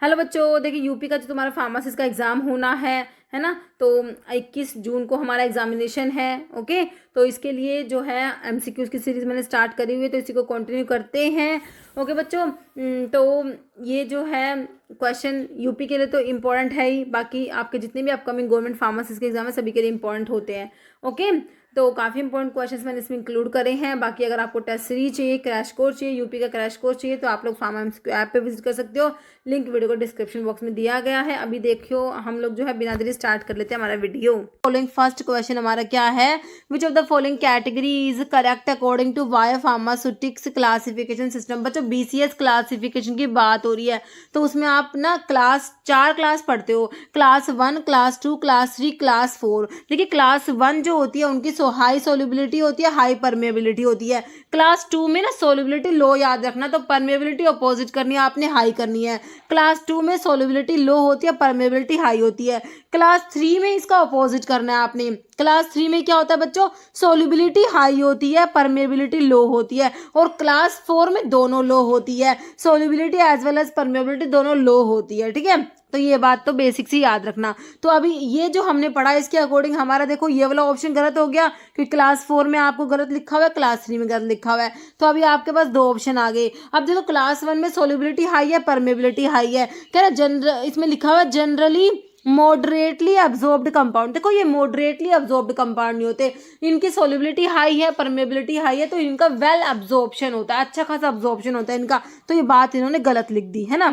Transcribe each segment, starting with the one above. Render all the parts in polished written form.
Hello बच्चों, देखिए UP का जो तुम्हारा फार्मासिस्ट का एग्ज़ाम होना है ना। तो 21 जून को हमारा एग्जामिनेशन है। ओके, तो इसके लिए जो है एमसीक्यूज की सीरीज़ मैंने स्टार्ट करी हुई है, तो इसी को कंटिन्यू करते हैं। ओके बच्चों, तो ये जो है क्वेश्चन यूपी के लिए तो इम्पोर्टेंट है ही, बाकी आपके जितने भी अपकमिंग गवर्नमेंट फार्मासिस्ट के एग्जाम है सभी के लिए इम्पोर्टेंट होते हैं। ओके, तो काफ़ी इंपॉर्टेंट क्वेश्चंस मैंने इसमें इंक्लूड करे हैं। बाकी अगर आपको टेस्ट सीरीज चाहिए, क्रैश कोर्स चाहिए, यूपी का क्रैश कोर्स चाहिए, तो आप लोग फार्मा एमसीक्यू ऐप पे विजिट कर सकते हो। लिंक वीडियो को डिस्क्रिप्शन बॉक्स में दिया गया है। अभी देखियो, हम लोग जो है बिना देरी स्टार्ट कर लेते हैं हमारा वीडियो। फॉलोइंग फर्स्ट क्वेश्चन हमारा क्या है, which of the following category is correct according to biopharmaceutics classification system. बच्चों बीसीएस क्लासिफिकेशन की बात हो रही है, तो उसमें आप ना चार क्लास पढ़ते हो, क्लास 1, क्लास 2, क्लास 3, क्लास 4। देखिए क्लास 1 जो होती है उनकी हाई सोल्युबिलिटी होती है, हाई परमेबिलिटी होती है। क्लास 2 में ना सोल्युबिलिटी लो याद रखना, तो परमेबिलिटी अपोजिट करनी है, आपने हाई करनी है। क्लास 2 में सोल्युबिलिटी लो होती है, परमेबिलिटी हाई होती है। क्लास 3 में इसका अपोजिट करना है आपने। क्लास 3 में क्या होता है बच्चों, सोल्युबिलिटी हाई होती है, परमेबिलिटी लो होती है। और क्लास 4 में दोनों लो होती है, solubility as well as permeability दोनों लो होती है। ठीक है, तो ये बात तो बेसिक से याद रखना। तो अभी ये जो हमने पढ़ा इसके अकॉर्डिंग हमारा देखो ये वाला ऑप्शन गलत हो गया, क्योंकि क्लास 4 में आपको गलत लिखा हुआ है, क्लास 3 में गलत लिखा हुआ है। तो अभी आपके पास दो ऑप्शन आ गए। अब देखो क्लास 1 में सोल्युबिलिटी हाई है, परमेबिलिटी हाई है, कह रहा जनरल, इसमें लिखा हुआ है जनरली मॉडरेटली अब्जॉर्ब्ड कंपाउंड। देखो ये मॉडरेटली अब्जॉर्ब्ड कंपाउंड नहीं होते, इनकी सोल्युबिलिटी हाई है, परमेबिलिटी हाई है, तो इनका वेल अब्जॉर्प्शन होता है, अच्छा खासा अब्जॉर्प्शन होता है इनका। तो ये बात इन्होंने गलत लिख दी है ना।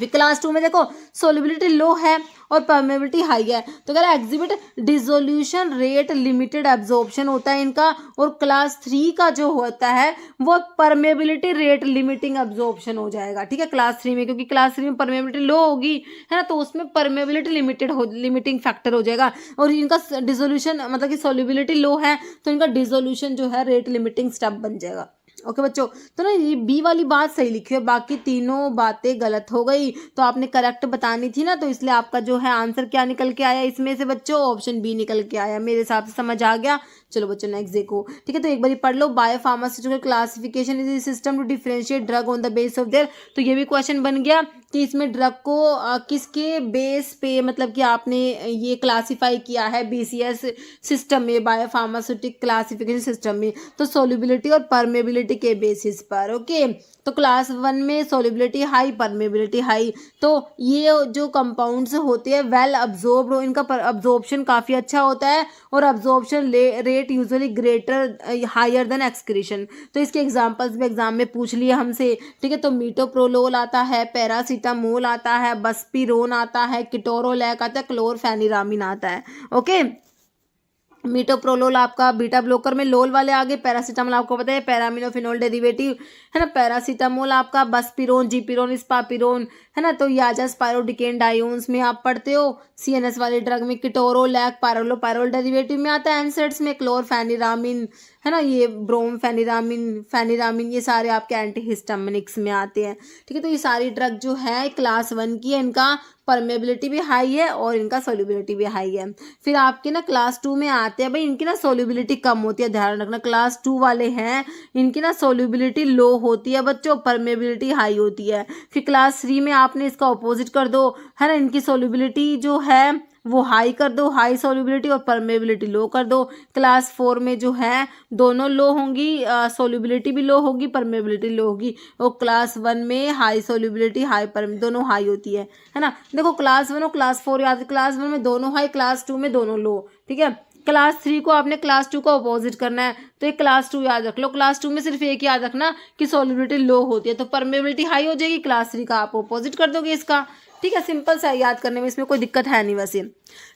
क्लास 2 में देखो सोल्युबिलिटी लो है और परमेबिलिटी हाई है, तो कह रहा है exhibit dissolution rate limited absorption होता है इनका। और क्लास 3 का जो होता है वो परमेबिलिटी रेट लिमिटिंग एब्जॉर्प्शन हो जाएगा। ठीक है, क्लास 3 में, क्योंकि क्लास 3 में परमेबिलिटी लो होगी है ना, तो उसमें परमेबिलिटी लिमिटिंग फैक्टर हो जाएगा। और इनका डिसोल्यूशन मतलब कि सोल्युबिलिटी लो है, तो इनका डिसोल्यूशन जो है रेट लिमिटिंग स्टेप बन जाएगा। ओके बच्चों, तो ना ये बी वाली बात सही लिखी है, बाकी तीनों बातें गलत हो गई। तो आपने करेक्ट बतानी थी ना, तो इसलिए आपका जो है आंसर क्या निकल के आया इसमें से बच्चों, ऑप्शन बी निकल के आया। मेरे हिसाब से समझ आ गया। चलो बच्चों नेक्स्ट देखो। ठीक है, तो एक बार पढ़ लो, bio pharmaceutical classification is system to differentiate drug on the base of their. तो ये भी क्वेश्चन बन गया कि इसमें ड्रग को किसके बेस पे मतलब कि आपने ये क्लासीफाई किया है बीसीएस सिस्टम में, बायो फार्मास्यूटिक क्लासिफिकेशन सिस्टम में, तो सोल्युबिलिटी और परमेबिलिटी के बेसिस पर। ओके, तो क्लास 1 में सोल्युबिलिटी हाई, परमेबिलिटी हाई, तो ये जो कंपाउंड्स होते हैं वेल अब्जॉर्ब्ड, इनका अब्जॉर्प्शन काफ़ी अच्छा होता है और absorption rate usually greater higher than excretion. तो इसके एग्जांपल्स भी एग्जाम में पूछ लिए हमसे। ठीक है, तो मीटोप्रोलोल आता है, पैरासीटामोल आता है, बस्पिरोन आता है, किटोरोलैक आता है, क्लोरफेनिरामिन आता है। ओके, मीटोप्रोलोल आपका बीटा ब्लॉकर में लोल वाले आगे, पैरासीटामोल आपको पता है पैरामिनोफिनोल डेरिवेटिव है ना, पैरासीटामोल आपका बस्पिरोन, जीपिरोन, स्पापिरोन है ना, तो याजा स्पायरोडिकेन डायोन्स में आप पढ़ते हो। सीएनएस वाले ड्रग में किटोरोलैक पायरोल डेरिवेटिव में आता है। एनसेड्स में क्लोरफेनिरामिन है ना, ये ब्रोम फेनिरामिन ये सारे आपके एंटीहिस्टामिनिक्स में आते हैं। ठीक है, तो ये सारी ड्रग जो है क्लास 1 की है, इनका परमेबिलिटी भी हाई है और इनका सोल्युबिलिटी भी हाई है। फिर आपके ना क्लास 2 में आते हैं भाई, इनकी ना सोल्युबिलिटी कम होती है, ध्यान रखना। क्लास 2 वाले हैं, इनकी ना सोल्युबिलिटी लो होती है बच्चों, परमेबिलिटी हाई होती है। फिर क्लास 3 में आपने इसका ऑपोजिट कर दो है ना, इनकी सोल्युबिलिटी जो है वो हाई कर दो, हाई सोल्युबिलिटी, और परमेबिलिटी लो कर दो। क्लास 4 में जो है दोनों लो होंगी, सोल्युबिलिटी भी लो होगी, परमेबिलिटी लो होगी। और क्लास 1 में हाई सोल्युबिलिटी हाई दोनों हाई होती है ना। देखो क्लास 1 और क्लास 4 याद, क्लास 1 में दोनों हाई, क्लास 2 में दोनों लो। ठीक है, क्लास 3 को आपने क्लास 2 को अपोजिट करना है, तो एक क्लास 2 याद रख लो। क्लास 2 में सिर्फ एक याद रखना कि सोल्युबिलिटी लो होती है, तो परमेबिलिटी हाई हो जाएगी, क्लास 3 का आप अपोजिट कर दोगे इसका। ठीक है, सिंपल सा याद करने में, इसमें कोई दिक्कत है नहीं वैसे।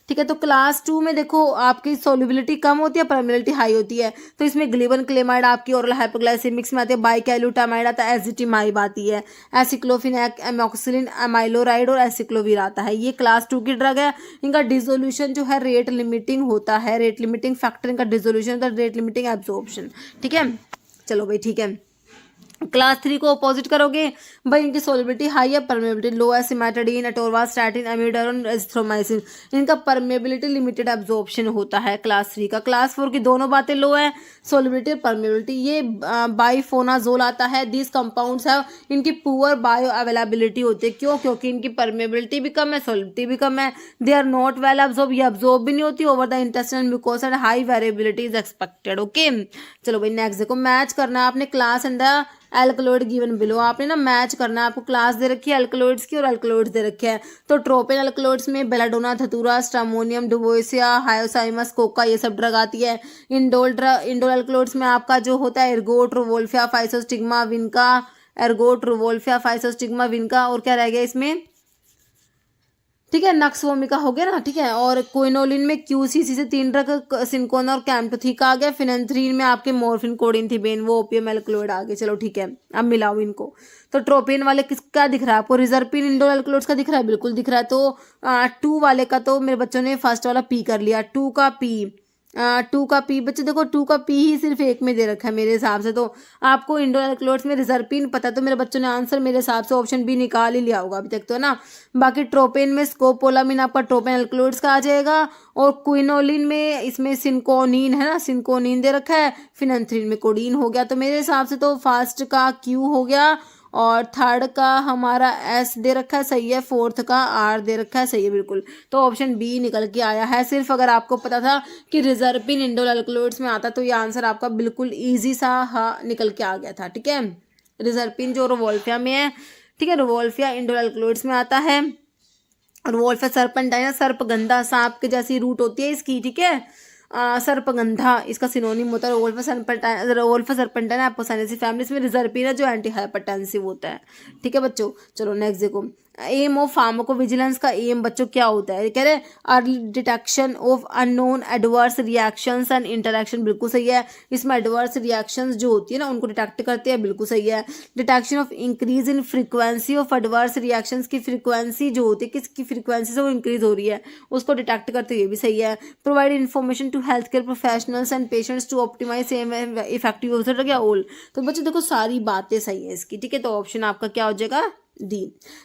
ठीक है, तो क्लास 2 में देखो आपकी सोल्युबिलिटी कम होती है, परमेबिलिटी हाई होती है, तो इसमें ग्लिबन क्लेमाइड आपकी ओरल हाइपोग्लाइसेमिक्स में आती है, बाइकैलुटामाइड आता है, एजिटिमाइब आती है, एसिक्लोफिनैक, एमोक्सिलिन, एमाइलोराइड और एसिक्लोवीर आता है। ये क्लास 2 की ड्रग है। इनका डिसोल्यूशन जो है रेट लिमिटिंग होता है, रेट लिमिटिंग फैक्टर इनका डिसोल्यूशन होता है, रेट लिमिटिंग एब्जॉर्प्शन। ठीक है, चलो भाई ठीक है। क्लास 3 को अपोजिट करोगे भाई, इनकी सोलिबिलिटी हाई है, परमेबिलिटी लो है। सिमेटाडीन, अटोरवास्टैटिन, एमिडारोन, एजिथ्रोमाइसिन, इनका परमेबिलिटी लिमिटेड एब्जॉर्प्शन होता है क्लास 3 का। क्लास 4 की दोनों बातें लो है, सोलिबिलिटी और परमेबिलिटी। ये बाइफोनाजोल आता है, दिस कंपाउंड्स है, इनकी पुअर बायो अवेलेबिलिटी होती है। क्यों? क्योंकि इनकी परमेबिलिटी भी कम है, सोलिबिलिटी भी कम है। They are not well absorb, ये एब्जॉर्ब भी नहीं होती over the intestinal mucosa and high variability is expected. Okay, चलो भाई नेक्स्ट देखो, मैच करना है आपने class and the alkaloid given below. आपने ना मैच करना है, आपको क्लास दे रखी है एल्कलॉइड्स की और एल्कलॉइड्स दे रखे हैं। तो ट्रोपेन एल्कलॉइड्स में बेलाडोना, धतूरा, स्ट्रामोनियम, डुबोइसिया, हायोसाइमस, कोका, ये सब ड्रग आती है। इंडोल एल्कलॉइड्स में आपका जो होता है एर्गोट, रोवोल्फिया, फाइसोस्टिग्मा, विनका, एर्गोट, रोवोल्फिया, फाइसोस्टिग्मा, विनका, और क्या रह गया इसमें, ठीक है, नक्स वोमिका हो गया ना, ठीक है। और क्विनोलिन में क्यूसीसी से 3 ड्रग, सिंकोना और कैम्टोथिका आ गया। फिनेंथ्रीन में आपके मॉर्फिन, कोडिनथिबेन, वो ओपियम एल्कलॉइड आ गए। चलो ठीक है, अब मिलाओ इनको। तो ट्रोपेन वाले किसका दिख रहा है आपको? रिजर्पिन, इंडोल एल्कलॉइड्स का दिख रहा है, बिल्कुल दिख रहा है। तो 2 वाले का तो मेरे बच्चों ने फर्स्ट वाला पी कर लिया, 2 का पी, 2 का पी। बच्चे देखो 2 का पी ही सिर्फ एक में दे रखा है मेरे हिसाब से। तो आपको इंडोल एल्कलॉइड्स में रिजर्पिन पता, तो मेरे बच्चों ने आंसर मेरे हिसाब से ऑप्शन बी निकाल ही लिया होगा अभी तक तो, है ना। बाकी ट्रोपेन में स्कोपोलामिन आपका ट्रोपेन एल्कलॉइड्स का आ जाएगा, और क्विनोलिन में इसमें सिंकोनिन है ना, सिंकोनिन दे रखा है। फिनेंथ्रीन में कोडीन हो गया। तो मेरे हिसाब से तो फर्स्ट का क्यू हो गया, और थर्ड का हमारा एस दे रखा है, सही है। फोर्थ का आर दे रखा है, सही है बिल्कुल। तो ऑप्शन बी निकल के आया है। सिर्फ अगर आपको पता था कि रिजर्पिन इंडोल एल्कलॉइड्स में आता तो ये आंसर आपका बिल्कुल ईजी सा निकल के आ गया था, ठीक है। रिजर्पिन जो रोवोल्फिया में है, ठीक है, रोवोल्फिया इंडोल एल्कलॉइड्स में आता है। रोवोल्फिया सर्पेंटाइना, सर्पगंधा, सांप के जैसी रूट होती है इसकी, ठीक है। सर्पगंधा इसका सिनोनिम होता है। रोवोल्फा सर्पेंटाइना एपोसाइनेसी फैमिली में रिजर्पिना जो एंटी हाइपरटेंसिव होता है, ठीक है बच्चों। चलो नेक्स्ट देखो, एम ऑफ फार्माकोविजिलेंस का एम बच्चों क्या होता है? कह रहे early detection of unknown adverse reactions and interaction, बिल्कुल सही है। इसमें एडवर्स रिएक्शंस जो होती है ना उनको डिटेक्ट करते हैं, बिल्कुल सही है। Detection of increase in frequency of adverse reactions की फ्रीक्वेंसी जो होती है, किसकी फ्रीक्वेंसी से वो इंक्रीज हो रही है उसको डिटेक्ट करते हुए भी सही है। Provide information to health care professionals and patients to optimise effective use या ऑल। तो बच्चों देखो सारी बातें सही है इसकी, ठीक है। तो ऑप्शन आपका क्या हो जाएगा? डी।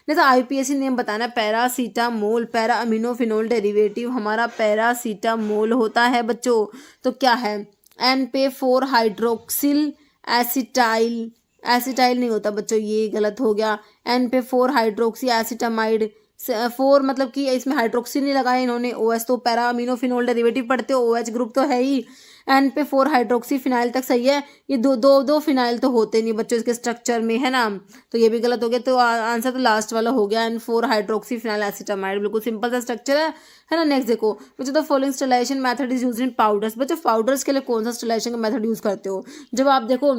जैसे आईपीएससी नेम बताना है, पैरासीटामोल, पैरा अमीनोफिनोल डेरिवेटिव हमारा पैरासीटामोल होता है बच्चों। तो क्या है? NP4 हाइड्रोक्सिल एसिटाइल, एसिटाइल नहीं होता बच्चों, ये गलत हो गया। NP4 हाइड्रोक्सी एसिटामाइड, 4 मतलब कि इसमें हाइड्रोक्सिल नहीं लगाया इन्होंने, OH तो पैरा अमीनोफिनोल डेरिवेटिव पढ़ते हो, OH ग्रुप तो है ही। NP4 हाइड्रोक्सी फिनाइल तक सही है। ये दो फिनाइल तो होते नहीं बच्चों इसके स्ट्रक्चर में, है ना। तो ये भी गलत हो गया। तो आंसर तो लास्ट वाला हो गया, N4 हाइड्रोक्सी फिनाइल एसिटामाइड, बिल्कुल सिंपल सा स्ट्रक्चर है ना। नेक्स्ट देखो बच्चों, the following sterilisation method is used in powders. बच्चों पाउडर्स के लिए कौन सा स्टेलाइजेशन का मेथड यूज करते हो? जब आप देखो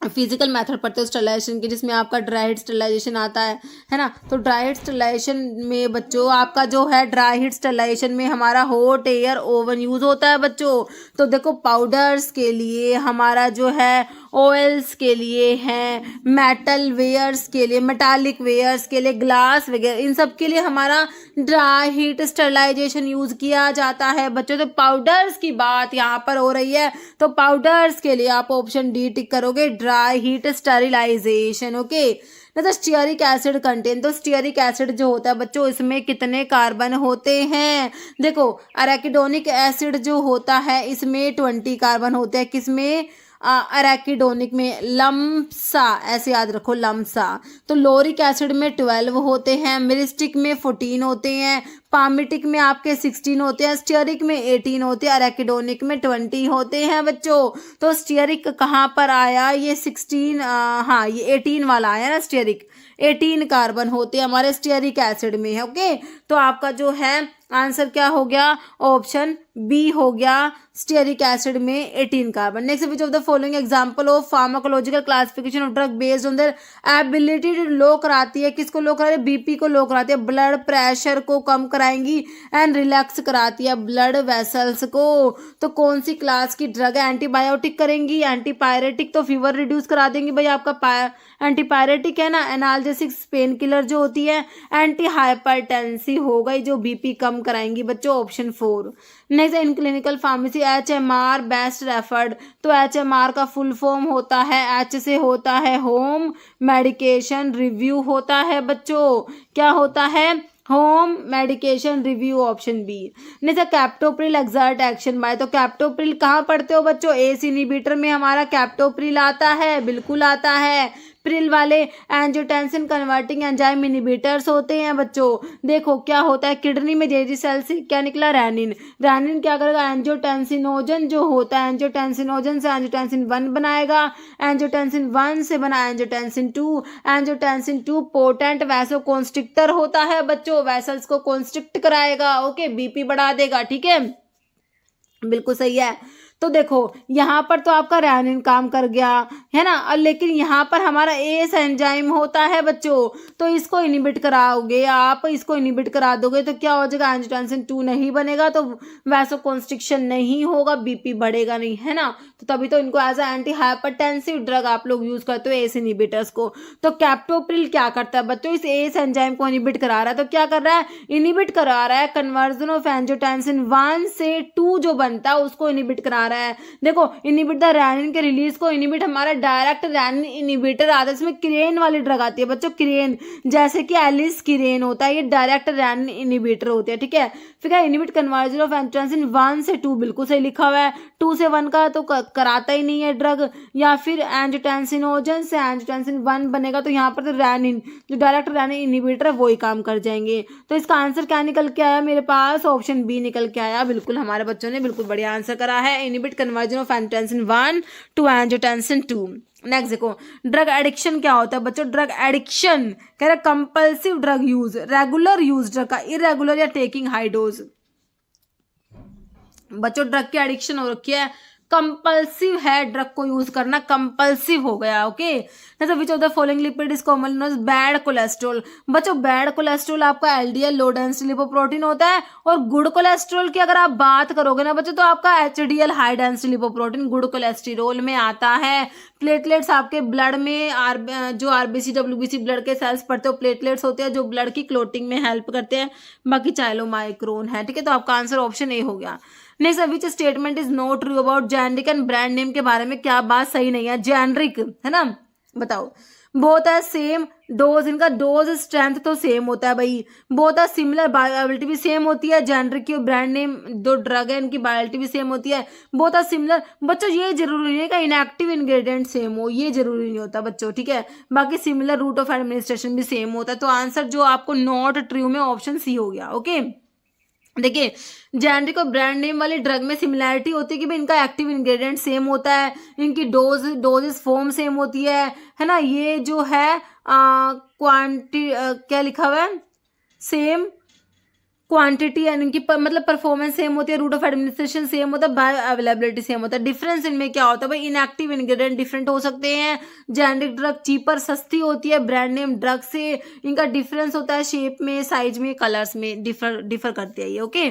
फिजिकल मेथड पढ़ते हो स्टरलाइजेशन की, जिसमें आपका ड्राई हीट स्टरलाइजेशन आता है ना। तो ड्राई हीट स्टरलाइजेशन में बच्चों आपका जो है ड्राई हीट स्टरलाइजेशन में हमारा हॉट एयर ओवन यूज होता है बच्चों। तो देखो पाउडर्स के लिए हमारा जो है, ऑयल्स के लिए हैं, मेटल वेयर्स के लिए, मेटालिक वेयर्स के लिए, ग्लास वगैरह, इन सब के लिए हमारा ड्राई हीट स्टरलाइजेशन यूज किया जाता है बच्चों। तो पाउडर्स की बात यहाँ पर हो रही है, तो पाउडर्स के लिए आप ऑप्शन डी टिक करोगे, ड्राई हीट स्टरलाइजेशन। ओके ना। तो स्टीयरिक एसिड कंटेन, तो स्टीयरिक एसिड जो होता है बच्चों इसमें कितने कार्बन होते हैं? देखो अरेकिडोनिक एसिड जो होता है इसमें 20 कार्बन होते हैं। किसमें? अरेकिडोनिक में, लम्सा, ऐसे याद रखो लम्सा। तो लोरिक एसिड में 12 होते हैं, मिरिस्टिक में 14 होते हैं, पामिटिक में आपके 16 होते हैं, स्टीयरिक में 18 होते हैं, अरेकिडोनिक में 20 होते हैं बच्चों। तो स्टीयरिक कहाँ पर आया? ये 16, हाँ ये 18 वाला आया ना स्टीयरिक, 18 कार्बन होते हैं हमारे स्टीयरिक एसिड में है। ओके, तो आपका जो है आंसर क्या हो गया? ऑप्शन बी हो गया, स्टीयरिक एसिड में 18 कार्बन। Next, which of the following example of pharmacological classification of drug based on their ability to low कराती है? किसको लो कराती है? बीपी को लो कराती है, ब्लड प्रेशर को कम कराएंगी एंड रिलैक्स कराती है ब्लड वेसल्स को। तो कौन सी क्लास की ड्रग है? एंटीबायोटिक करेंगी, एंटीपायरेटिक तो फीवर रिड्यूस करा देंगी भाई आपका, एंटीपायरेटिक है ना, एनाल्जेसिक पेन किलर जो होती है, एंटी हाइपरटेंसिव हो गई जो बीपी कम कंफर्म कराएंगी बच्चों, option 4। Next, in clinical pharmacy HMR best referred, तो HMR का फुल फॉर्म होता है, H से होता है होम मेडिकेशन रिव्यू होता है बच्चों, क्या होता है, home medication review, option B. नहीं sir, captopril exert action by, तो कैप्टोप्रिल कहाँ पढ़ते हो बच्चों, एस इनिबिटर में हमारा कैप्टोप्रिल आता है, बिल्कुल आता है। प्रिल वाले एंजियोटेंसिन कन्वर्टिंग एंजाइम इनिबिटर्स होते हैं बच्चों। देखो क्या होता है, किडनी में जेजी सेल से क्या निकला, रैनिन। रैनिन क्या करेगा, एंजियोटेंसिनोजन जो होता है, एंजियोटेंसिनोजन से एंजियोटेंसिन 1 बनाएगा, एंजियोटेंसिन 1 से बना एंजियोटेंसिन 2। एंजियोटेंसिन 2 पोटेंट वैसोकॉन्स्ट्रिक्टर होता है बच्चों, वेसल्स को कॉन्स्ट्रिक्ट कराएगा, ओके, बीपी बढ़ा देगा, ठीक है, बिल्कुल सही है। तो देखो यहाँ पर तो आपका रैनिन काम कर गया है ना, और लेकिन यहाँ पर हमारा एस एंजाइम होता है बच्चों, तो इसको इनिबिट कराओगे आप, इसको इनिबिट करा दोगे तो क्या हो जाएगा, एंजियोटेंसिन 2 नहीं बनेगा, तो वैसोकॉन्स्ट्रिक्शन नहीं होगा, बीपी बढ़ेगा नहीं, है ना। तो तभी तो इनको as a antihypertensive drug आप लोग यूज करते हो, एस इनिबिटर्स को। तो कैप्टोप्रिल क्या करता है बच्चों, इस एस एंजाइम को इनिबिट करा रहा है, तो क्या कर रहा है, इनिबिट करा रहा है कन्वर्जन ऑफ एंजियोटेंसिन 1 से 2 जो बनता है उसको इनिबिट करा रहा है। देखो इनिबिट द रैनिन के रिलीज को इनिबिट हमारा डायरेक्ट रैनिन इनिबिटर आता है, इसमें किरेन वाली ड्रग आती है बच्चों, किरेन, जैसे कि एलिस किरेन होता है, ये डायरेक्ट रैनिन इनिबिटर होते हैं, ठीक है। फिर इनिबिट कन्वर्जन ऑफ एंजियोटेंसिन 1 से 2, बिल्कुल सही लिखा हुआ है, 2 से 1 का तो कराता ही नहीं है ड्रग, या फिर एंजियोटेंसिनोजन से एंजियोटेंसिन 1 बनेगा, तो यहाँ पर तो रैनिन जो डायरेक्ट रैनिन इनिबिटर है वही काम कर जाएंगे। तो इसका आंसर क्या निकल के आया मेरे पास, ऑप्शन बी निकल के आया, बिल्कुल हमारे बच्चों ने बिल्कुल बढ़िया आंसर करा है, inhibit conversion of angiotensin 1 to angiotensin 2। Next देखो, ड्रग एडिक्शन क्या होता है बच्चों, ड्रग एडिक्शन कह रहा compulsive drug use, regular use drug का, इरेगुलर या टेकिंग हाई डोज। बच्चों ड्रग की एडिक्शन हो रखी है, कंपल्सिव है ड्रग को यूज करना, कंपल्सिव हो गया, ओके। जैसे which of the following lipid is commonly known as bad cholesterol. बच्चों बैड कोलेस्ट्रॉल आपका एलडीएल लो डेंसिटी लिपोप्रोटीन होता है, और गुड कोलेस्ट्रॉल की अगर आप बात करोगे ना बच्चों तो आपका HDL high density lipoprotein good cholesterol में आता है। प्लेटलेट्स आपके ब्लड में जो आरबीसी डब्ल्यूबीसी ब्लड के सेल्स पड़ते हो प्लेटलेट्स होते हैं जो ब्लड की क्लोटिंग में हेल्प करते हैं, बाकी चाइलोमाइक्रोन है, ठीक है। तो आपका आंसर ऑप्शन ए हो गया। Next, which statement is not true about generic and brand name के बारे में क्या बात सही नहीं है, जेनरिक है ना, बताओ। बोथ आर सेम डोज, इनका डोज स्ट्रेंथ तो सेम होता है भाई, बोथ आर सिमिलर, बायोएबिलिटी भी सेम होती है, जेनरिक की ब्रांड नेम दो ड्रग है इनकी बायोएबिलिटी भी सेम होती है, बोथ आर सिमिलर। बच्चों ये जरूरी नहीं है कि इनएक्टिव इंग्रेडिएंट सेम हो, ये जरूरी नहीं होता बच्चों, ठीक है। बाकी सिमिलर रूट ऑफ एडमिनिस्ट्रेशन भी सेम होता है। तो आंसर जो आपको नॉट ट्रू में ऑप्शन सी हो गया, ओके। देखिए जेनरिक और ब्रांड नेम वाली ड्रग में सिमिलैरिटी होती है कि भाई इनका एक्टिव इंग्रेडिएंट सेम होता है, इनकी डोजेस फॉर्म सेम होती है ना। ये जो है क्या लिखा हुआ है, सेम क्वांटिटी एंड इनकी मतलब परफॉर्मेंस सेम होती है, रूट ऑफ एडमिनिस्ट्रेशन सेम होता है, बायो अवेलेबिलिटी सेम होता है। डिफरेंस इनमें क्या होता है भाई, इनएक्टिव इंग्रेडिएंट डिफरेंट हो सकते हैं, जेनरिक ड्रग चीपर सस्ती होती है ब्रांड नेम ड्रग से, इनका डिफरेंस होता है शेप में, साइज में, कलर्स में डिफर करते हैं ये, okay.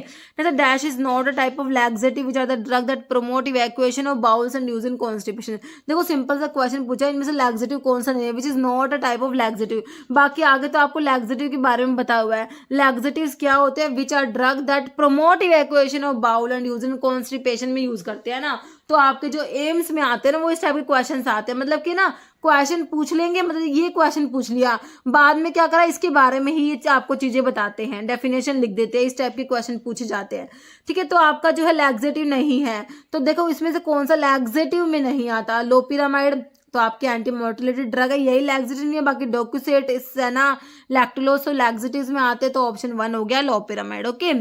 Dash is not a type of laxative which are the drug that promote evacuation of bowels and use in constipation. देखो सिंपल सा क्वेश्चन पूछा, इनमें से लैक्सेटिव कौन सा नहीं है, which is not a type of laxative. बाकी आगे तो आपको लैक्सेटिव के बारे में बताया हुआ है, लैक्सेटिव क्या होते हैं, which are drug that promote evacuation of bowel and use in constipation में यूज करते हैं ना। तो आपके जो एम्स में आते हैं ना वो इस टाइप के क्वेश्चंस आते हैं, मतलब कि ना क्वेश्चन पूछ लेंगे, मतलब ये क्वेश्चन पूछ लिया, बाद में क्या करा इसके बारे में ही आपको चीजें बताते हैं, डेफिनेशन लिख देते हैं, इस टाइप के क्वेश्चन पूछे जाते हैं, ठीक है। तो आपका जो है लैक्सेटिव नहीं है, तो देखो इसमें से कौन सा लैक्सेटिव में नहीं आता, लोपिरामाइड तो आपके एंटी मोटिलिटी ड्रग है, यही लैक्सेटिव नहीं है। बाकी डोक्यूसेट इससे ना लैक्टुलोज तो लैक्सेटिव में आते, तो ऑप्शन 1 हो गया loperamide, okay.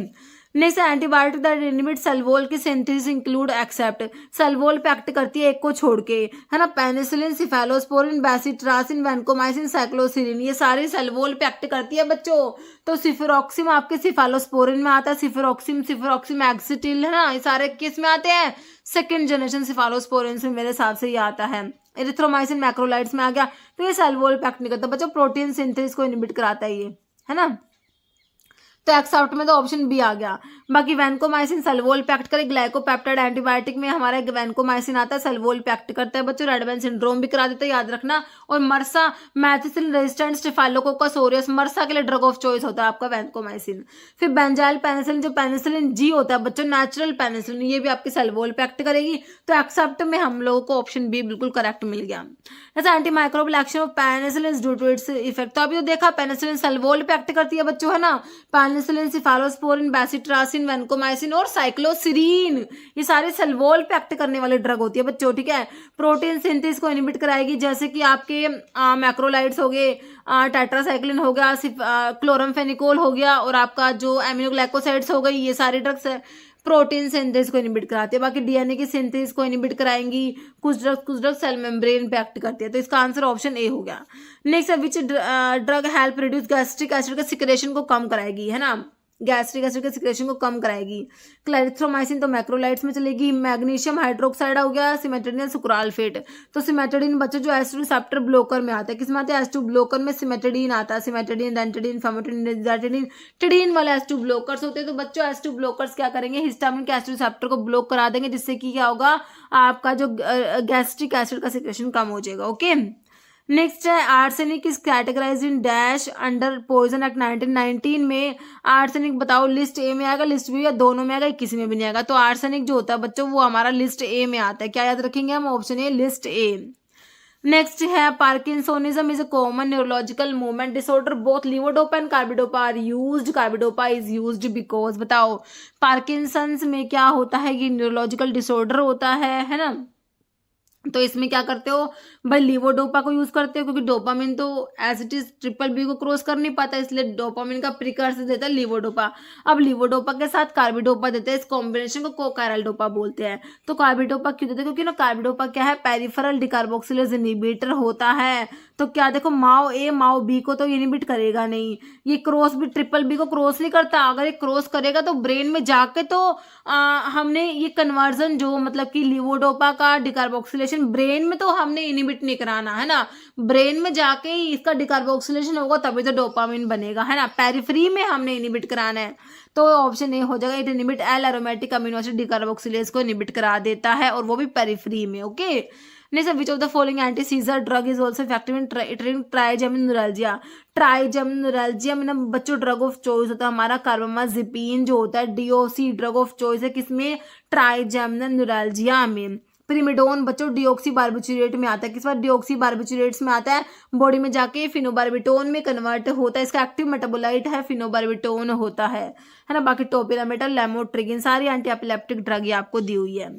Next antibiotic that inhibit cell wall की सिंथेसिस इंक्लूड एक्सेप्ट, सल्वोल पे एक्ट करती है एक को छोड़ के, है ना। पेनिसिलिन, सिफेलोस्पोरिन, बेसिट्रासिन, वैनकोमाइसिन, साइक्लोसिलिन, ये सारी सल्वोल पे एक्ट करती है बच्चों। तो सिफेरोक्सिम आपके सिफेलोस्पोरिन में आता है, सिफेरोक्सिम एक्सिटिल, है ना, ये सारे किस में आते हैं, सेकेंड जनरेशन सिफेलोस्पोरिन से मेरे हिसाब से ये आता है। एरिथ्रोमाइसिन मैक्रोलाइड्स में आ गया, तो ये सल्वोल पे एक्ट नहीं करता बच्चों, प्रोटीन सिंथेसिस को इनहिबिट कराता है ये, है ना। तो एक्सेप्ट में तो ऑप्शन बी आ गया। बाकी वैनकोमाइसिन सल्वोल पे एक्ट करे, ग्लाइकोपेप्टाइड एंटीबायोटिक में हमारा वैनकोमाइसिन आता है, सल्वोल पे एक्ट करता है बच्चों, रेडमैन सिंड्रोम भी करा देता है, याद रखना। और मर्सा मैथिसिन रेजिस्टेंट स्टेफाइलोकोकस ऑरियस, मर्सा के लिए ड्रग ऑफ चॉइस होता है आपका वैनकोमाइसिन। फिर बेंजाइल पेनिसिलिन, जो पेनिसिलिन जी होता है बच्चों, नेचुरल पेनिसिलिन, ये भी आपके सल्वोल पे एक्ट करेगी। तो एक्सेप्ट में हम लोगों को ऑप्शन बी बिल्कुल करेक्ट मिल गया। जैसे antimicrobial action of penicillin due to its effect, तो अभी तो देखा पेनिसिलिन सल्वोल पे एक्ट करती है बच्चों, है ना। पेनिसिलिन, सिफालोस्पोरिन, बेसिट्रासिन, वैनकोमाइसिन और साइक्लोसिरीन, ये सारे सल्वोल पे एक्ट करने वाले ड्रग होती है बच्चों, ठीक है। प्रोटीन सिंथेसिस को इनहिबिट कराएगी, जैसे कि आपके मैक्रोलाइड्स हो गए, टेट्रासाइक्लिन हो गया, क्लोरमफेनिकोल हो गया, और आपका जो एमिनोग्लाइकोसाइड्स हो गई, ये सारे ड्रग्स प्रोटीन सिंथेसिस को इनिबिट कराती है। बाकी डीएनए की सिंथेसिस को इनिबिट कराएंगी कुछ ड्रग सेल मेम्ब्रेन पे एक्ट करती है। तो इसका आंसर ऑप्शन ए हो गया। नेक्स्ट है which drug help reduce gastric acid के सिक्रेशन को कम कराएगी, है ना, गैस्ट्रिक एसिड के सिक्रेशन को कम कराएगी। क्लैरिथ्रोमाइसिन तो मैक्रोलाइड्स में चलेगी। मैग्नीशियम हाइड्रोक्साइड हो गया, सिमेटेडिन सुक्राल्फेट। तो सिमेटेडिन बच्चों जो एस2 रिसेप्टर ब्लॉकर में आता है, किसमें आता है, एस2 ब्लॉकर में सिमेटेडिन आता है, सिमेटेडिन, रेंटेडिन, फैमोटिडिन, निजाटिडिन, टिडिन वाले एस2 ब्लॉकर्स होते हैं। तो बच्चों एस2 ब्लॉकर्स क्या करेंगे, हिस्टामिन के एस2 रिसेप्टर को ब्लॉक करा देंगे, जिससे कि क्या होगा, आपका जो गैस्ट्रिक एसिड का सिक्रेशन कम हो जाएगा। ओके, नेक्स्ट है arsenic is categorize in dash under poison act 1919 में। आर्सेनिक बताओ लिस्ट ए में आएगा, लिस्ट बी या दोनों में आएगा, किसी में भी नहीं आएगा। तो आर्सेनिक जो होता है बच्चों वो हमारा लिस्ट ए में आता है। क्या याद रखेंगे हम, option A list A. Next है parkinsonism is a common neurological movement disorder, both levodopa and carbidopa are used, carbidopa is used because. बताओ पार्किंसंस में क्या होता है, ये न्यूरोलॉजिकल डिसऑर्डर होता है ना। तो इसमें क्या करते हो भाई, लीवोडोपा को यूज करते हो, क्योंकि डोपामिन तो as it is triple B को क्रॉस कर नहीं पाता, इसलिए डोपामिन का प्रिकर्सर देता है लीवोडोपा। अब लीवोडोपा के साथ कार्बिडोपा देते हैं, इस कॉम्बिनेशन को कोकाइरल डोपा बोलते हैं। तो कार्बिडोपा क्यों देते हैं, क्योंकि ना कार्बिडोपा क्या है, पेरिफेरल डिकार्बोक्सिलेज इनहिबिटर होता है। तो क्या देखो, माओ ए माओ बी को तो इनहिबिट करेगा नहीं, ये क्रॉस भी ट्रिपल बी को क्रॉस नहीं करता। अगर ये क्रॉस करेगा तो ब्रेन में जाके तो हमने ये कन्वर्जन जो मतलब कि लीवोडोपा का डिकार्बोक्सिलेशन ब्रेन में तो हमने इनहिबिट नहीं कराना, है ना। ब्रेन में जाके ही इसका डिकार्बोक्सिलेशन होगा तभी तो डोपामिन बनेगा, है ना। पेरिफेरी में हमने इनहिबिट कराना है। तो ऑप्शन ए हो जाएगा, it inhibit L aromatic amino acid decarboxylase को इनहिबिट करा देता है, और वो भी पेरिफेरी में। Okay, next, which of the following anti seizure drug is also effective in treating trigeminal neuralgia. Trigeminal neuralgia में ना बच्चों ड्रग ऑफ चॉइस होता है हमारा कार्बामाजिपिन जो होता है, डीओसी ड्रग ऑफ चॉइस है किसमें, ट्राइजेमिन न्यूरल्जिया में। प्रिमिडोन बच्चों डिओक्सी बार्बिचुरेट में आता है, किस बार डिओक्सी बार्बिचुरेट्स में आता है, बॉडी में जाके फिनोबार्बिटोन में कन्वर्ट होता है, इसका एक्टिव मेटाबोलाइट है फिनोबार्बिटोन होता है ना। बाकी टोपिरामेटर, लेमोट्रिगिन, सारी एंटी एपिलेप्टिक ड्रग ये आपको दी हुई है।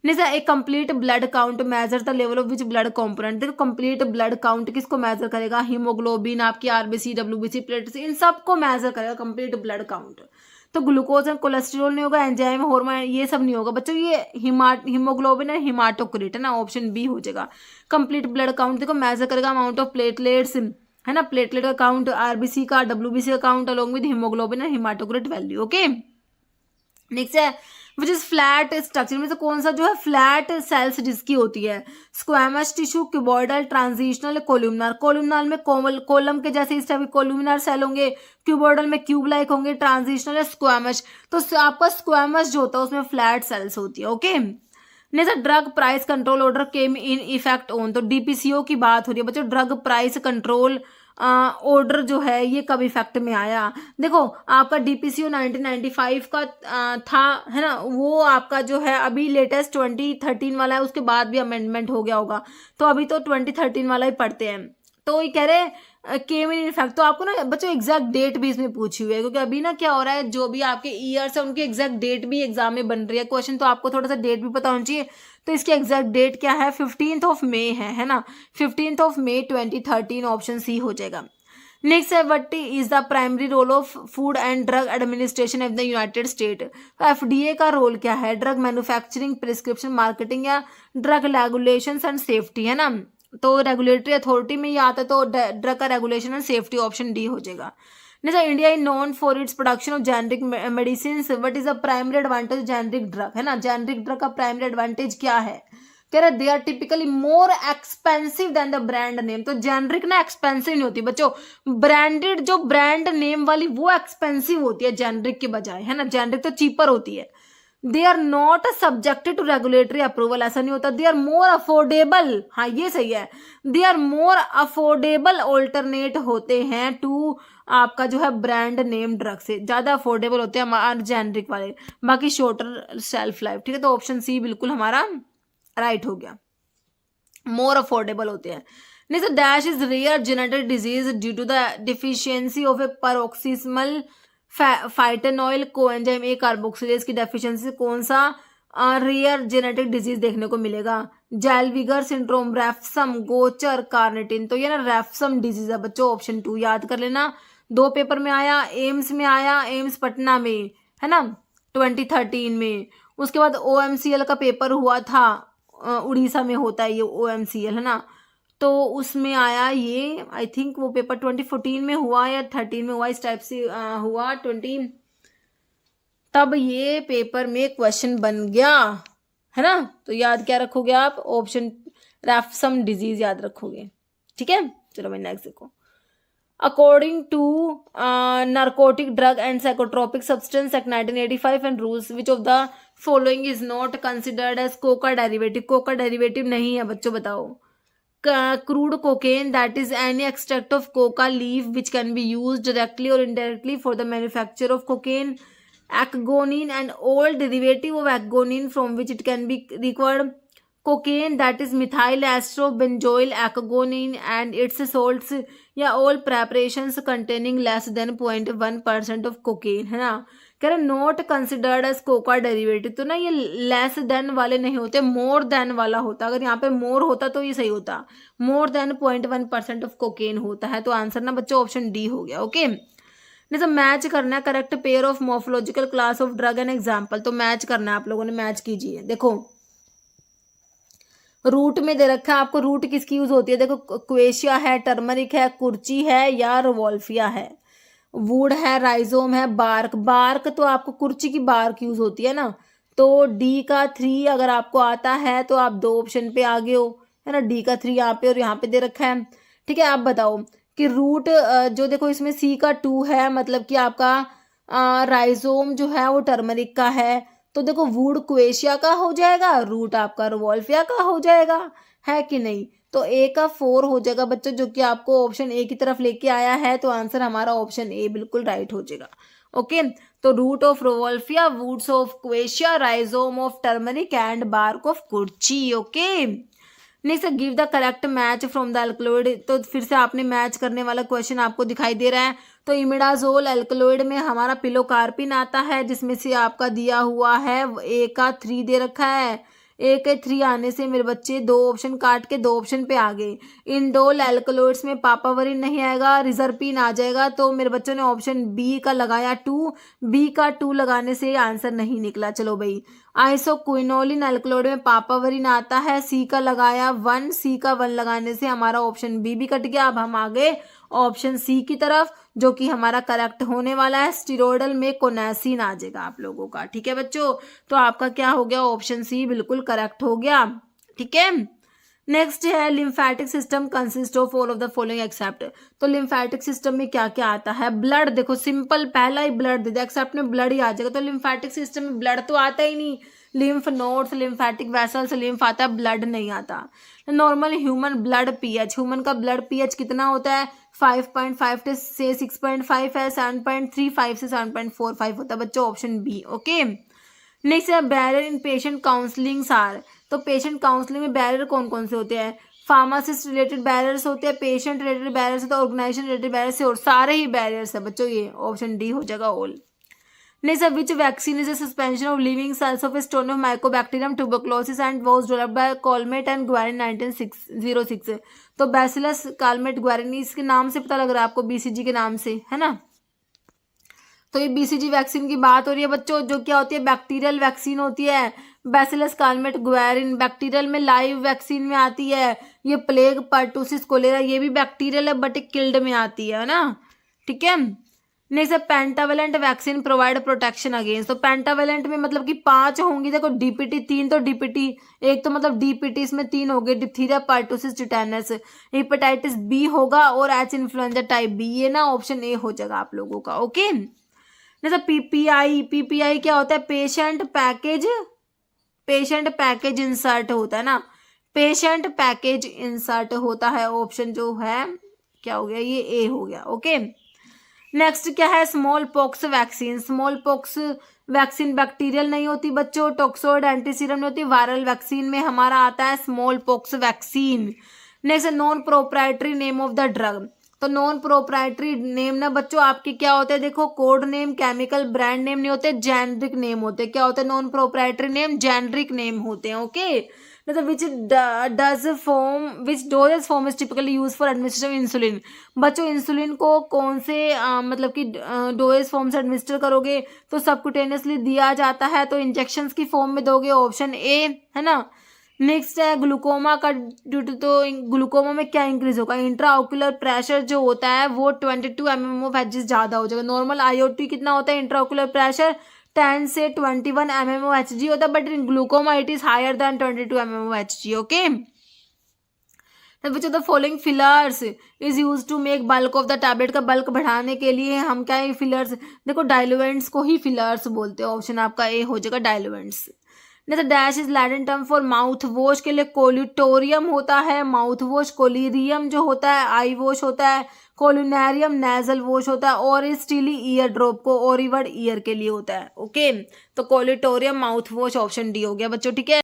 एक complete blood count measure the level of which blood component. देखो कंप्लीट ब्लड काउंट किसको मेजर करेगा, हीमोग्लोबिन, आपकी आरबीसी, डब्ल्यूबीसी, प्लेटलेट्स, इन सबको मेजर करेगा कंप्लीट ब्लड काउंट। तो ग्लूकोज एंड कोलेस्ट्रॉल नहीं होगा, एंजाइम, हार्मोन, ये सब नहीं होगा बच्चों, ये हीमोग्लोबिन है, हिमाटोक्रिट, है ना, ऑप्शन बी हो जाएगा। कंप्लीट ब्लड काउंट देखो मेजर करेगा अमाउंट ऑफ प्लेटलेट्स, है ना, प्लेटलेट का काउंट, आरबीसी का, डब्ल्यूबीसी का count along with haemoglobin and हिमाटोक्रिट value. Okay, next है विच इज फ्लैट स्ट्रक्चर में से कौन सा जो है फ्लैट सेल्स जिसकी होती है, squamous tissue, cuboidal, transitional, columnar. Columnar में कॉलम के जैसे इस टाइप के कोलुमिनार सेल होंगे, क्यूबॉइडल में क्यूब लाइक होंगे, ट्रांजिशनल है स्क्वैमस। तो आपका स्क्वैमस जो होता है उसमें फ्लैट सेल्स होती है। Okay, next drug price control order came in effect on. तो डीपीसीओ की बात हो रही है बच्चों, ड्रग प्राइस कंट्रोल ऑर्डर जो है ये कब इफेक्ट में आया। देखो आपका डीपीसीओ 1995 का था, है ना, वो आपका जो है अभी लेटेस्ट 2013 वाला है, उसके बाद भी अमेंडमेंट हो गया होगा, तो अभी तो 2013 वाला ही पढ़ते हैं। तो ये कह रहे केम इन इफेक्ट, तो आपको ना बच्चों एग्जैक्ट डेट भी इसमें पूछी हुई है, क्योंकि अभी ना क्या हो रहा है, जो भी आपके ईयर्स है उनकी एग्जैक्ट डेट भी एग्जाम में बन रही है क्वेश्चन, तो आपको थोड़ा सा डेट भी पता होना चाहिए। तो इसकी एग्जैक्ट डेट क्या है, 15 मई है ना, 15 मई 2013, ऑप्शन सी हो जाएगा। नेक्स्ट है what is the primary role of food and drug administration of the United State. तो एफडीए का रोल क्या है, ड्रग मैन्युफैक्चरिंग, प्रिस्क्रिप्शन, मार्केटिंग या ड्रग रेगुलेशन एंड सेफ्टी, है ना। तो रेगुलेटरी अथॉरिटी में ये आता है, तो ड्रग का regulation and safety, option D हो जाएगा। Next, India is known for its production of generic medicine, what is the primary advantage generic drug, है ना, जेनरिक ड्रग का प्राइमरी एडवांटेज क्या है। कह रहे they are typically more expensive than the brand name. तो जेनरिक ना expensive नहीं होती बच्चों, ब्रांडेड जो ब्रांड नेम वाली वो एक्सपेंसिव होती है जेनरिक के बजाय, है ना, जेनरिक तो चीपर होती है। They are not subjected to regulatory approval, ऐसा नहीं होता। दे आर मोर अफोर्डेबल, हाँ ये सही है, they are more affordable alternate होते हैं टू आपका जो है ब्रांड नेम ड्रग से, ज्यादा अफोर्डेबल होते हैं हमारे जेनरिक वाले, बाकी शॉर्टर शेल्फ लाइफ। ठीक है, तो ऑप्शन सी बिल्कुल हमारा राइट हो गया, मोर अफोर्डेबल होते हैं। नहीं sir, dash is rare genetic disease due to the deficiency of a paroxysmal phytanoyl coenzyme A carboxylase की डेफिशिएंसी से कौन सा रेयर जेनेटिक डिजीज देखने को मिलेगा? जैलविगर सिंड्रोम, रेफसम, गोचर, कार्निटिन। तो ये ना रेफसम डिजीज है बच्चों, ऑप्शन 2 याद कर लेना। 2 पेपर में आया, एम्स में आया, एम्स पटना में, है ना, 2013 में। उसके बाद OMCL का पेपर हुआ था, उड़ीसा में होता है ये OMCL, है ना, तो उसमें आया ये, आई थिंक वो पेपर 2014 में हुआ या 13 में हुआ, इस टाइप से हुआ 20, तब ये पेपर में क्वेश्चन बन गया, है ना। तो याद क्या रखोगे आप? ऑप्शन रेफसम डिजीज याद रखोगे। ठीक है, चलो भाई नेक्स्ट देखो। According to narcotic drug and psychotropic substance act 1985 and rules which of the following is not considered as coca derivative? Coca derivative नहीं है बच्चों, बताओ। crude cocaine, that is any extract of coca leaf which can be used directly or indirectly for the manufacture of cocaine. Acgonine, an old derivative of acgonine from which it can be recovered. Cocaine, that is methyl ester benzoyl acgonine and its salts या all preparations containing less than 0.1% of cocaine, है ना। कह रहे not considered as coca derivative, तो ना ये less than वाले नहीं होते, मोर देन वाला होता। अगर यहाँ पे मोर होता तो ये सही होता, मोर देन 0.1% ऑफ कोकेन होता है। तो आंसर ना बच्चों ऑप्शन डी हो गया। ओके, जैसे मैच करना है correct pair of morphological class of drug and example. तो मैच करना है, आप लोगों ने मैच कीजिए। देखो रूट में दे रखा है आपको, रूट किसकी यूज होती है? देखो क्वेशिया है, टर्मरिक है, कुर्ची है या रिवॉल्फिया है, वुड है, राइजोम है, बार्क। बार्क तो आपको कुर्ची की बार्क यूज होती है ना, तो डी का 3 अगर आपको आता है तो आप 2 ऑप्शन पे आगे हो, है ना। डी का 3 यहाँ पे और यहाँ पे दे रखा है। ठीक है, आप बताओ कि रूट जो देखो इसमें सी का 2 है, मतलब कि आपका राइजोम जो है वो टर्मरिक का है, तो देखो वुड क्वेशिया का हो जाएगा, रूट आपका रिवॉल्फिया का हो जाएगा, है कि नहीं। तो ए का 4 हो जाएगा बच्चों, जो कि आपको ऑप्शन ए की तरफ लेके आया है। तो आंसर हमारा ऑप्शन ए बिल्कुल राइट हो जाएगा। ओके, तो root of rauwolfia, woods of quassia, rhizome of turmeric and bark of kurchi. Okay, next give the correct match from the alkaloid. तो फिर से आपने मैच करने वाला क्वेश्चन आपको दिखाई दे रहा है। तो इमिडाजोल एल्कलॉइड में हमारा पिलोकार्पिन आता है, जिसमें से आपका दिया हुआ है ए का 3 दे रखा है। ए के 3 आने से मेरे बच्चे 2 ऑप्शन काट के 2 ऑप्शन पे आ गए। इंडोल एल्कलॉइड्स में पापावरिन नहीं आएगा, रिजर्पिन आ जाएगा। तो मेरे बच्चों ने ऑप्शन बी का लगाया 2, बी का 2 लगाने से आंसर नहीं निकला। चलो भाई, आइसोक्विनोलिन एल्कलॉइड में पापावरिन आता है, सी का लगाया 1, सी का 1 लगाने से हमारा ऑप्शन बी भी कट गया। अब हम आगे ऑप्शन सी की तरफ, जो कि हमारा करेक्ट होने वाला है। स्टीरोडल में कोनेसिन आ जाएगा आप लोगों का। ठीक है बच्चों, तो आपका क्या हो गया? ऑप्शन सी बिल्कुल करेक्ट हो गया। ठीक है, नेक्स्ट है lymphatic system consist of all of the following except. तो लिम्फेटिक सिस्टम में क्या क्या आता है? ब्लड, देखो सिंपल पहला ही ब्लड दे दिया, एक्सेप्ट में ब्लड ही आ जाएगा। तो लिम्फेटिक सिस्टम में ब्लड तो आता ही नहीं, lymph nodes, lymphatic vessels, lymph आता है, ब्लड नहीं आता। Normal human blood pH, human का ब्लड पीएच कितना होता है? 5.5 से 6.5 है, 7.35 से 7.45 होता है बच्चों, ऑप्शन बी। ओके, नेक्स्ट है barrier in patient counselling are. तो पेशेंट काउंसलिंग में बैरियर कौन कौन से होते हैं? फार्मासिस्ट रिलेटेड बैरियर्स होते हैं, पेशेंट रिलेटेड बैरियर्स होते हैं, ऑर्गेनाइजेशन रिलेटेड बैरियर्स और सारे ही बैरियर्स है बच्चों, ये ऑप्शन डी हो जाएगा all. Next, which vaccine is a suspension of living cells of strain of Mycobacterium tuberculosis and was developed by Calmette and Guerin 1906। तो बैसिलस कालमेट ग्वारिन, इसके नाम से पता लग रहा है आपको, बीसीजी के नाम से, है ना। तो ये बीसीजी वैक्सीन की बात हो रही है बच्चों, जो क्या होती है? बैक्टीरियल वैक्सीन होती है। बैसिलस कालमेट ग्वारिन बैक्टीरियल में लाइव वैक्सीन में आती है। ये प्लेग, पर्टूसिस, कोलेरा, ये भी बैक्टीरियल है बट किल्ड में आती है ना। ठीक है, नेक्स्ट है pentavalent vaccine provide protection against. तो पेंटावेलेंट में मतलब कि 5 होंगी, देखो डीपीटी 3 तो डीपीटी एक तो मतलब डीपीटी इसमें 3 हो गए, diphtheria pertussis tetanus, hepatitis B होगा और एच इन्फ्लुएंजा टाइप बी, ये ना ऑप्शन ए हो जाएगा आप लोगों का। ओके, जैसे पीपीआई क्या होता है, पेशेंट पैकेज इंसर्ट होता है ना, पेशेंट पैकेज इंसर्ट होता है, ऑप्शन जो है क्या हो गया, ये ए हो गया। ओके, नेक्स्ट क्या है, smallpox vaccine. Small pox vaccine bacterial नहीं होती बच्चों, टॉक्सोइड एंटीसीरम नहीं होती, वायरल वैक्सीन में हमारा आता है smallpox vaccine. Next non proprietary name of the drug. तो नॉन प्रोप्राइटरी नेम ना बच्चों आपके क्या होते हैं, देखो code name, chemical brand name नहीं होते, जेनरिक नेम होते हैं। क्या होते हैं non proprietary name, generic name होते हैं। ओके, मतलब which dosage form is typically use for administration insulin. बच्चों इंसुलिन को कौन से मतलब कि डोजेज फॉर्म से एडमिनिस्टर करोगे, तो सबकुटेनियसली दिया जाता है, तो इंजेक्शन की फॉर्म में दोगे, ऑप्शन ए है ना। नेक्स्ट है ग्लूकोमा का, तो ग्लूकोमा में क्या इंक्रीज होगा, इंट्राओक्यूलर प्रेशर जो होता है वो 22 mm ऑफ एच ज्यादा हो जाएगा। नॉर्मल आईओटी कितना होता है इंट्राओक्यूलर प्रेशर, 10 से 21 mm ऑफ एच होता है, but in glaucoma it is higher than 22 mm of H. Okay, बच्चों the following fillers is use to make bulk of the tablet. का बल्क बढ़ाने के लिए हम क्या है फिलर्स, देखो डाइलुएंट्स को ही फिलर्स बोलते हैं, ऑप्शन आपका ए हो जाएगा डाइलुएंट्स। जैसे dash is Latin term for mouth wash के लिए कोलिटोरियम होता है माउथ वॉश, कोलिरियम जो होता है आई वॉश होता है, कोलिनेरियम नेजल वॉश होता है, और इस स्टीली ईयर ड्रॉप को ओरिवर्ड ईयर के लिए होता है। ओके, तो कोलिटोरियम माउथ वॉश ऑप्शन डी हो गया बच्चों, ठीक है।